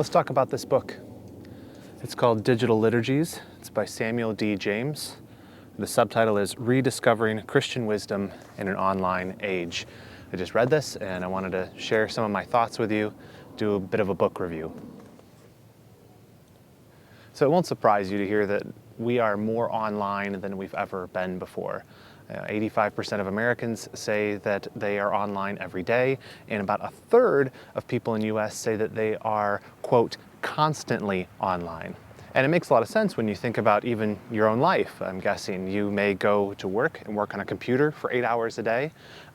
Let's talk about this book. It's called Digital Liturgies. It's by Samuel D. James. The subtitle is Rediscovering Christian Wisdom in an Online Age. I just read this and I wanted to share some of my thoughts with you, do a bit of a book review. So it won't surprise you to hear that we are more online than we've ever been before. 85% of Americans say that they are online every day, and about a third of people in the US say that they are, quote, constantly online. And it makes a lot of sense when you think about even your own life. I'm guessing you may go to work and work on a computer for 8 hours a day.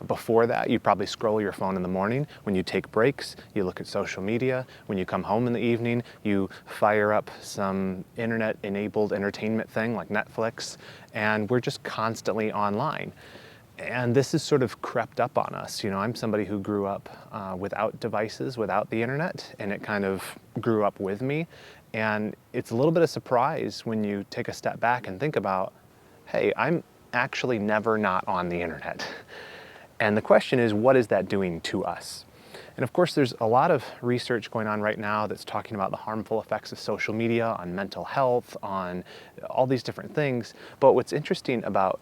Before that, you probably scroll your phone in the morning. When you take breaks, you look at social media. When you come home in the evening, you fire up some internet-enabled entertainment thing like Netflix, and we're just constantly online. And this has sort of crept up on us. You know, I'm somebody who grew up without devices, without the internet, and it kind of grew up with me. And it's a little bit of surprise when you take a step back and think about, hey, I'm actually never not on the internet. And the question is, what is that doing to us? And of course, there's a lot of research going on right now that's talking about the harmful effects of social media on mental health, on all these different things. But what's interesting about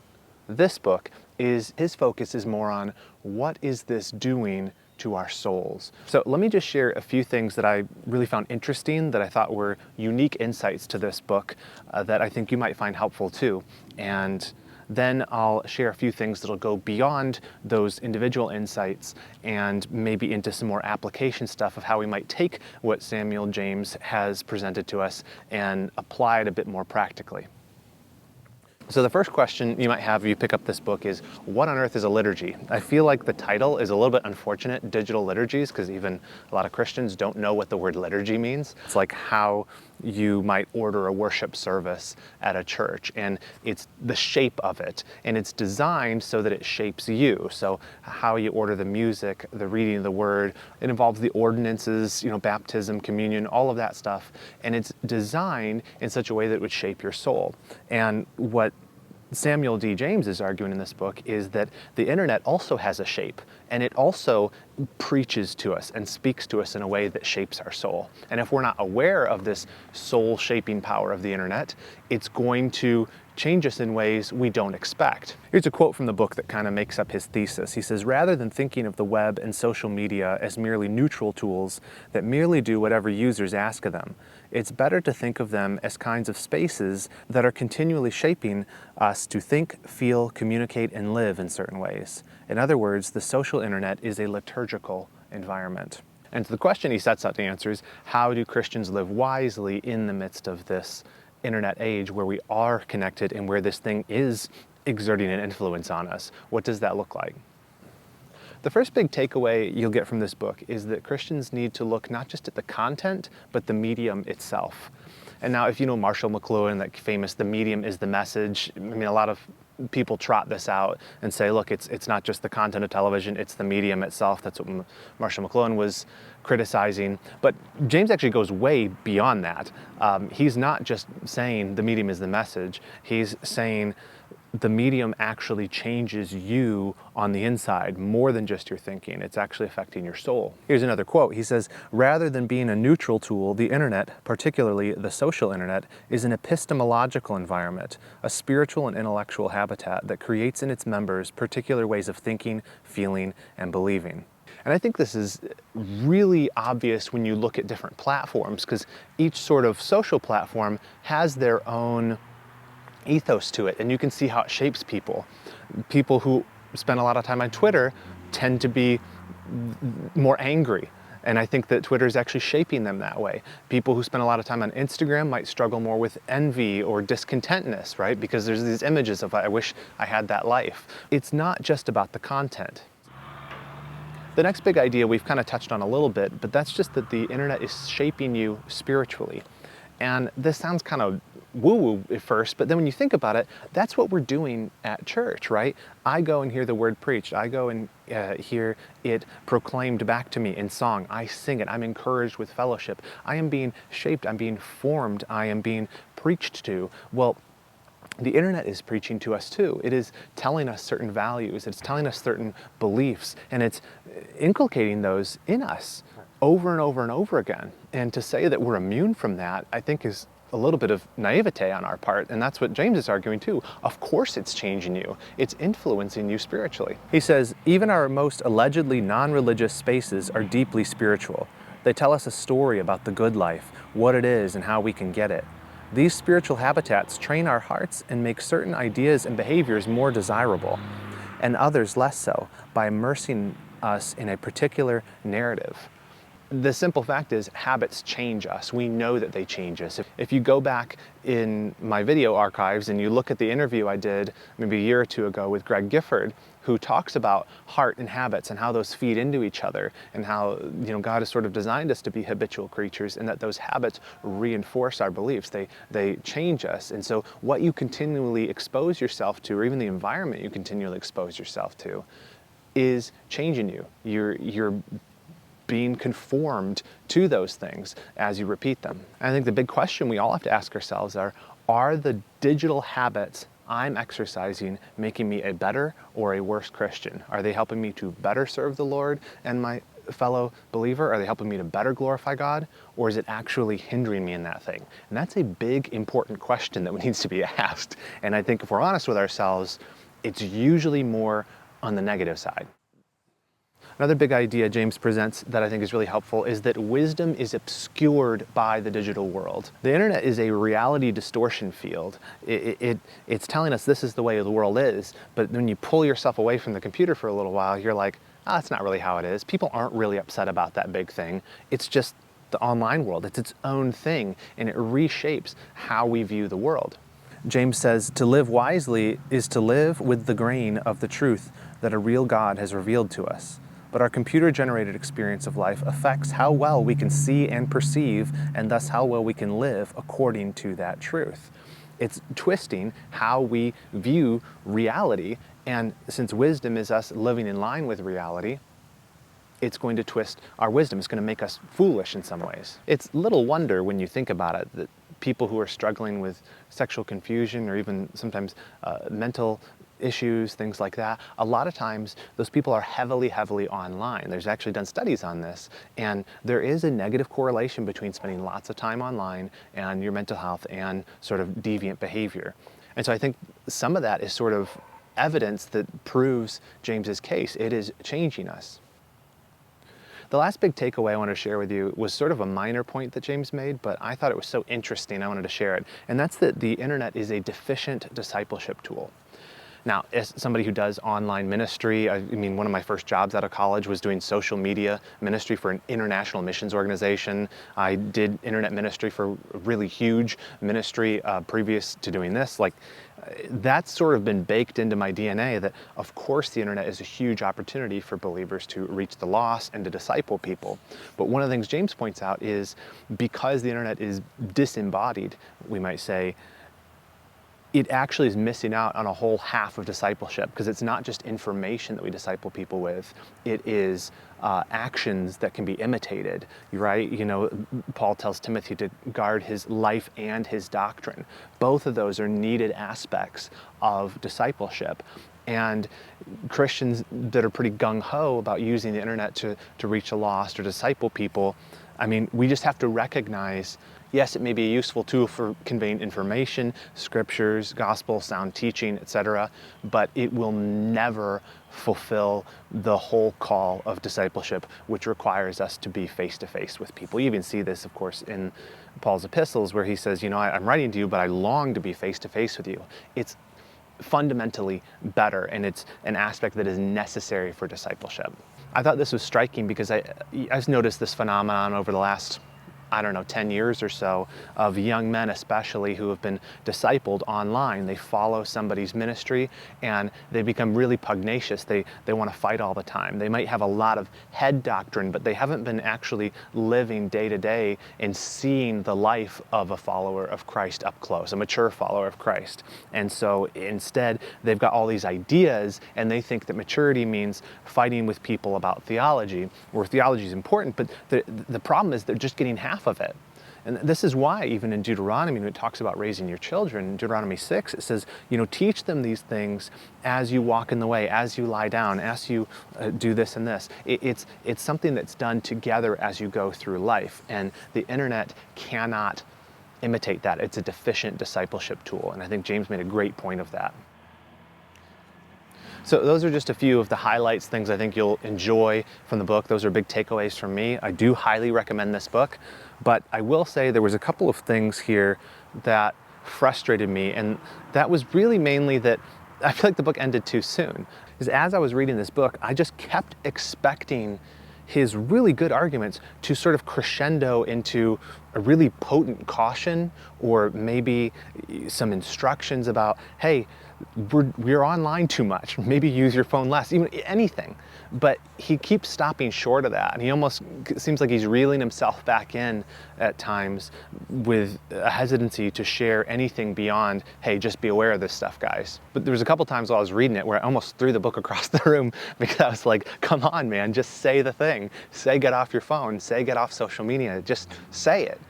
this book is his focus is more on what is this doing to our souls. So let me just share a few things that I really found interesting, that I thought were unique insights to this book that I think you might find helpful too. And then I'll share a few things that'll go beyond those individual insights and maybe into some more application stuff of how we might take what Samuel James has presented to us and apply it a bit more practically. So the first question you might have if you pick up this book is, what on earth is a liturgy? I feel like the title is a little bit unfortunate, Digital Liturgies, because even a lot of Christians don't know what the word liturgy means. It's like how you might order a worship service at a church, and it's the shape of it, and it's designed so that it shapes you. So how you order the music, the reading of the word, it involves the ordinances, you know, baptism, communion, all of that stuff, and it's designed in such a way that it would shape your soul. And what Samuel D. James is arguing in this book is that the internet also has a shape, and it also preaches to us and speaks to us in a way that shapes our soul. And if we're not aware of this soul-shaping power of the internet, it's going to change us in ways we don't expect. Here's a quote from the book that kind of makes up his thesis. He says, rather than thinking of the web and social media as merely neutral tools that merely do whatever users ask of them, it's better to think of them as kinds of spaces that are continually shaping us to think, feel, communicate, and live in certain ways. In other words, the social internet is a liturgical environment. And so the question he sets out to answer is, how do Christians live wisely in the midst of this internet age where we are connected and where this thing is exerting an influence on us? What does that look like? The first big takeaway you'll get from this book is that Christians need to look not just at the content, but the medium itself. And now, if you know Marshall McLuhan, that famous, the medium is the message, I mean, a lot of people trot this out and say, look, it's not just the content of television, it's the medium itself. That's what Marshall McLuhan was criticizing. But James actually goes way beyond that. He's not just saying the medium is the message. He's saying the medium actually changes you on the inside more than just your thinking. It's actually affecting your soul. Here's another quote. He says, rather than being a neutral tool, the internet, particularly the social internet, is an epistemological environment, a spiritual and intellectual habitat that creates in its members particular ways of thinking, feeling, and believing. And I think this is really obvious when you look at different platforms, because each sort of social platform has their own ethos to it, and you can see how it shapes people. People who spend a lot of time on Twitter tend to be more angry, and I think that Twitter is actually shaping them that way. People who spend a lot of time on Instagram might struggle more with envy or discontentness, right? Because there's these images of, I wish I had that life. It's not just about the content. The next big idea we've kind of touched on a little bit, but that's just that the internet is shaping you spiritually. And this sounds kind of woo-woo at first, but then when you think about it, that's what we're doing at church, right? I go and hear the word preached. I go and hear it proclaimed back to me in song. I sing it. I'm encouraged with fellowship. I am being shaped. I'm being formed. I am being preached to. Well, the internet is preaching to us too. It is telling us certain values. It's telling us certain beliefs, and it's inculcating those in us. over and over and over again. And to say that we're immune from that, I think is a little bit of naivete on our part, and that's what James is arguing too. Of course it's changing you. It's influencing you spiritually. He says, even our most allegedly non-religious spaces are deeply spiritual. They tell us a story about the good life, what it is, and how we can get it. These spiritual habitats train our hearts and make certain ideas and behaviors more desirable, and others less so, by immersing us in a particular narrative. The simple fact is, habits change us. We know that they change us. If you go back in my video archives and you look at the interview I did maybe a year or two ago with Greg Gifford, who talks about heart and habits and how those feed into each other, and how God has sort of designed us to be habitual creatures, and that those habits reinforce our beliefs. They change us. And so what you continually expose yourself to, or even the environment you continually expose yourself to, is changing you. You're being conformed to those things as you repeat them. And I think the big question we all have to ask ourselves are the digital habits I'm exercising making me a better or a worse Christian? Are they helping me to better serve the Lord and my fellow believer? Are they helping me to better glorify God? Or is it actually hindering me in that thing? And that's a big, important question that needs to be asked. And I think if we're honest with ourselves, it's usually more on the negative side. Another big idea James presents that I think is really helpful is that wisdom is obscured by the digital world. The internet is a reality distortion field. It's telling us this is the way the world is, but when you pull yourself away from the computer for a little while, you're like, that's not really how it is. People aren't really upset about that big thing. It's just the online world. It's its own thing, and it reshapes how we view the world. James says, to live wisely is to live with the grain of the truth that a real God has revealed to us. But our computer-generated experience of life affects how well we can see and perceive, and thus how well we can live according to that truth. It's twisting how we view reality, and since wisdom is us living in line with reality, it's going to twist our wisdom. It's going to make us foolish in some ways. It's little wonder when you think about it that people who are struggling with sexual confusion, or even sometimes mental issues, things like that, a lot of times those people are heavily online. There's actually done studies on this, and there is a negative correlation between spending lots of time online and your mental health and sort of deviant behavior. And so I think some of that is sort of evidence that proves James's case. It is changing us. The last big takeaway I want to share with you was sort of a minor point that James made, but I thought it was so interesting I wanted to share it, and that's that the internet is a deficient discipleship tool. Now, as somebody who does online ministry, I mean, one of my first jobs out of college was doing social media ministry for an international missions organization. I did internet ministry for a really huge ministry previous to doing this. That's sort of been baked into my DNA that, of course, the internet is a huge opportunity for believers to reach the lost and to disciple people. But one of the things James points out is because the internet is disembodied, we might say, it actually is missing out on a whole half of discipleship, because it's not just information that we disciple people with, it is actions that can be imitated, right? Paul tells Timothy to guard his life and his doctrine. Both of those are needed aspects of discipleship. And Christians that are pretty gung-ho about using the internet to reach the lost or disciple people, I mean, we just have to recognize, yes, it may be a useful tool for conveying information, scriptures, gospel, sound teaching, etc., but it will never fulfill the whole call of discipleship, which requires us to be face-to-face with people. You even see this, of course, in Paul's epistles, where he says, I'm writing to you, but I long to be face-to-face with you. It's fundamentally better, and it's an aspect that is necessary for discipleship. I thought this was striking because I've noticed this phenomenon over the last 10 years or so, of young men especially who have been discipled online. They follow somebody's ministry and they become really pugnacious. They want to fight all the time. They might have a lot of head doctrine, but they haven't been actually living day to day and seeing the life of a follower of Christ up close, a mature follower of Christ. And so instead, they've got all these ideas and they think that maturity means fighting with people about theology, where theology is important, but the problem is they're just getting half of it. And this is why even in Deuteronomy, when it talks about raising your children, in Deuteronomy 6, it says, teach them these things as you walk in the way, as you lie down, as you do this and this. It's something that's done together as you go through life. And the internet cannot imitate that. It's a deficient discipleship tool. And I think James made a great point of that. So those are just a few of the highlights, things I think you'll enjoy from the book. Those are big takeaways from me. I do highly recommend this book, but I will say there was a couple of things here that frustrated me, and that was really mainly that I feel like the book ended too soon. Because as I was reading this book, I just kept expecting his really good arguments to sort of crescendo into a really potent caution, or maybe some instructions about, hey, we're online too much, maybe use your phone less, even anything. But he keeps stopping short of that, and he almost seems like he's reeling himself back in at times with a hesitancy to share anything beyond, hey, just be aware of this stuff, guys. But there was a couple times while I was reading it where I almost threw the book across the room because I was like, come on, man, just say the thing. Say get off your phone, say get off social media, just say it.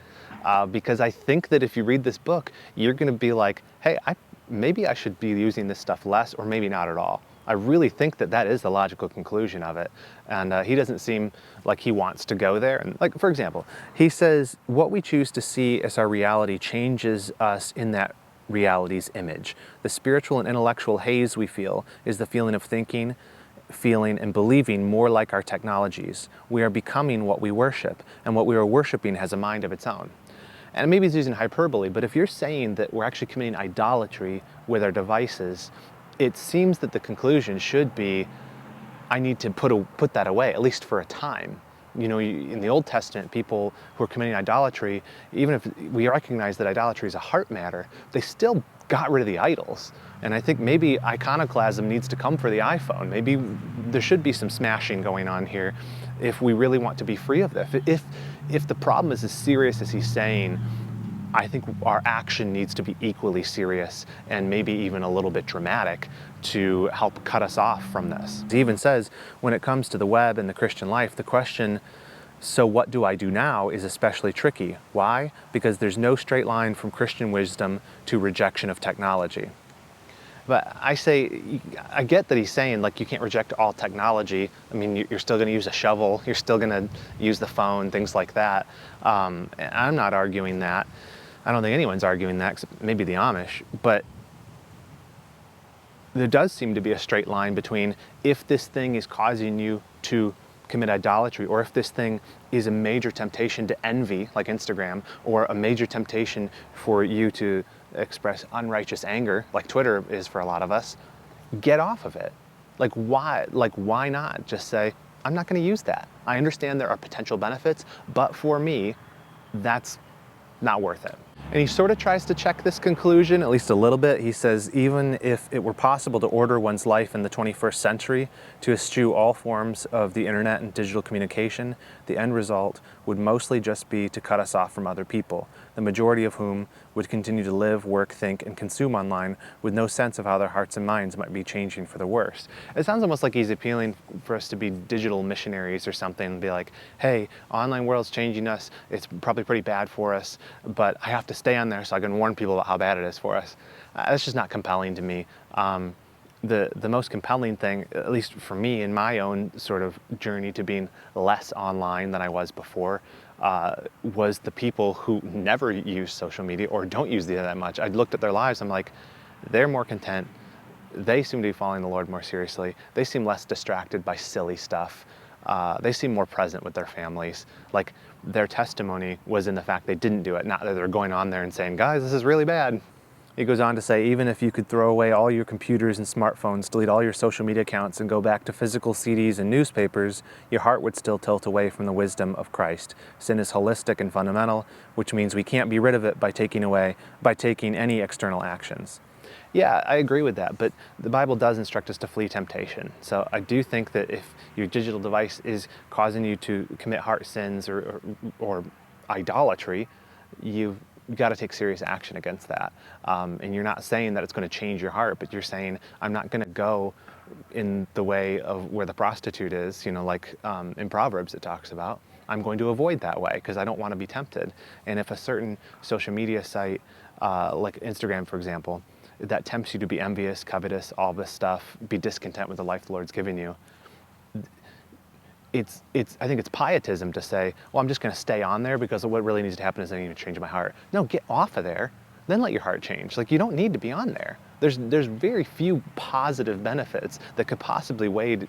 Because I think that if you read this book, you're gonna be like, hey, maybe I should be using this stuff less, or maybe not at all. I really think that that is the logical conclusion of it. And he doesn't seem like he wants to go there. And like, for example, he says, what we choose to see as our reality changes us in that reality's image. The spiritual and intellectual haze we feel is the feeling of thinking, feeling, and believing more like our technologies. We are becoming what we worship, and what we are worshiping has a mind of its own. And maybe he's using hyperbole, but if you're saying that we're actually committing idolatry with our devices, it seems that the conclusion should be, I need to put that away, at least for a time. In the Old Testament, people who are committing idolatry, even if we recognize that idolatry is a heart matter, they still got rid of the idols. And I think maybe iconoclasm needs to come for the iPhone. Maybe there should be some smashing going on here if we really want to be free of this. If the problem is as serious as he's saying, I think our action needs to be equally serious and maybe even a little bit dramatic to help cut us off from this. He even says, when it comes to the web and the Christian life, the question, so what do I do now, is especially tricky. Why? Because there's no straight line from Christian wisdom to rejection of technology. But I get that he's saying, like, you can't reject all technology. I mean, you're still going to use a shovel, you're still going to use the phone, things like that. And I'm not arguing that. I don't think anyone's arguing that, except maybe the Amish. But there does seem to be a straight line between, if this thing is causing you to commit idolatry, or if this thing is a major temptation to envy, like Instagram, or a major temptation for you to express unrighteous anger, like Twitter is for a lot of us, get off of it. Like, why not just say, I'm not going to use that. I understand there are potential benefits, but for me, that's not worth it. And he sort of tries to check this conclusion, at least a little bit. He says, even if it were possible to order one's life in the 21st century to eschew all forms of the internet and digital communication, the end result would mostly just be to cut us off from other people, the majority of whom would continue to live, work, think, and consume online with no sense of how their hearts and minds might be changing for the worse. It sounds almost like he's appealing for us to be digital missionaries or something, and be like, hey, online world's changing us, it's probably pretty bad for us, but I have to stay on there so I can warn people about how bad it is for us. That's just not compelling to me. The most compelling thing, at least for me in my own sort of journey to being less online than I was before, was the people who never use social media or don't use it that much. I looked at their lives, I'm like, they're more content. They seem to be following the Lord more seriously. They seem less distracted by silly stuff. They seem more present with their families. Like, their testimony was in the fact they didn't do it, not that they're going on there and saying, guys, this is really bad. He goes on to say, even if you could throw away all your computers and smartphones, delete all your social media accounts, and go back to physical CDs and newspapers, your heart would still tilt away from the wisdom of Christ. Sin is holistic and fundamental, which means we can't be rid of it by taking any external actions. Yeah, I agree with that, but the Bible does instruct us to flee temptation. So I do think that if your digital device is causing you to commit heart sins or idolatry, you've got to take serious action against that. And you're not saying that it's going to change your heart, but you're saying, I'm not going to go in the way of where the prostitute is, like in Proverbs it talks about. I'm going to avoid that way because I don't want to be tempted. And if a certain social media site, like Instagram, for example, that tempts you to be envious, covetous, all this stuff, be discontent with the life the Lord's given you, I think it's pietism to say, well, I'm just going to stay on there because what really needs to happen is I need to change my heart. No, get off of there, then let your heart change. Like, you don't need to be on there. There's very few positive benefits that could possibly weigh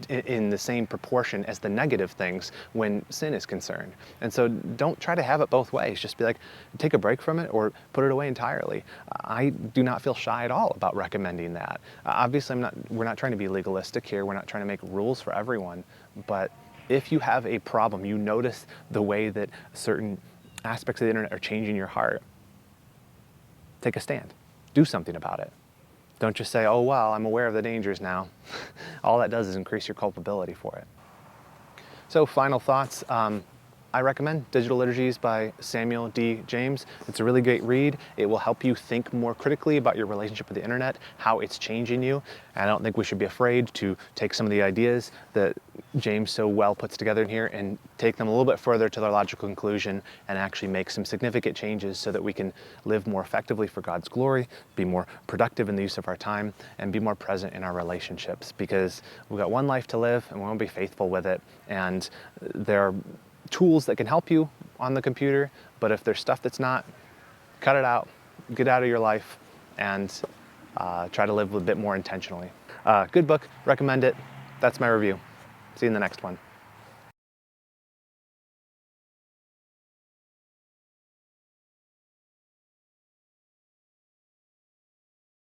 in the same proportion as the negative things when sin is concerned. And so don't try to have it both ways. Just be like, take a break from it or put it away entirely. I do not feel shy at all about recommending that. Obviously, we're not trying to be legalistic here. We're not trying to make rules for everyone. But if you have a problem, you notice the way that certain aspects of the internet are changing your heart, take a stand. Do something about it. Don't just say, oh, well, I'm aware of the dangers now. All that does is increase your culpability for it. So final thoughts. I recommend Digital Liturgies by Samuel D. James. It's a really great read. It will help you think more critically about your relationship with the internet, how it's changing you. And I don't think we should be afraid to take some of the ideas that James so well puts together in here and take them a little bit further to their logical conclusion and actually make some significant changes so that we can live more effectively for God's glory, be more productive in the use of our time, and be more present in our relationships, because we've got one life to live and we want to be faithful with it. And there are tools that can help you on the computer, but if there's stuff that's not, cut it out, get out of your life, and try to live a bit more intentionally. Good book, recommend it. That's my review. See you in the next one.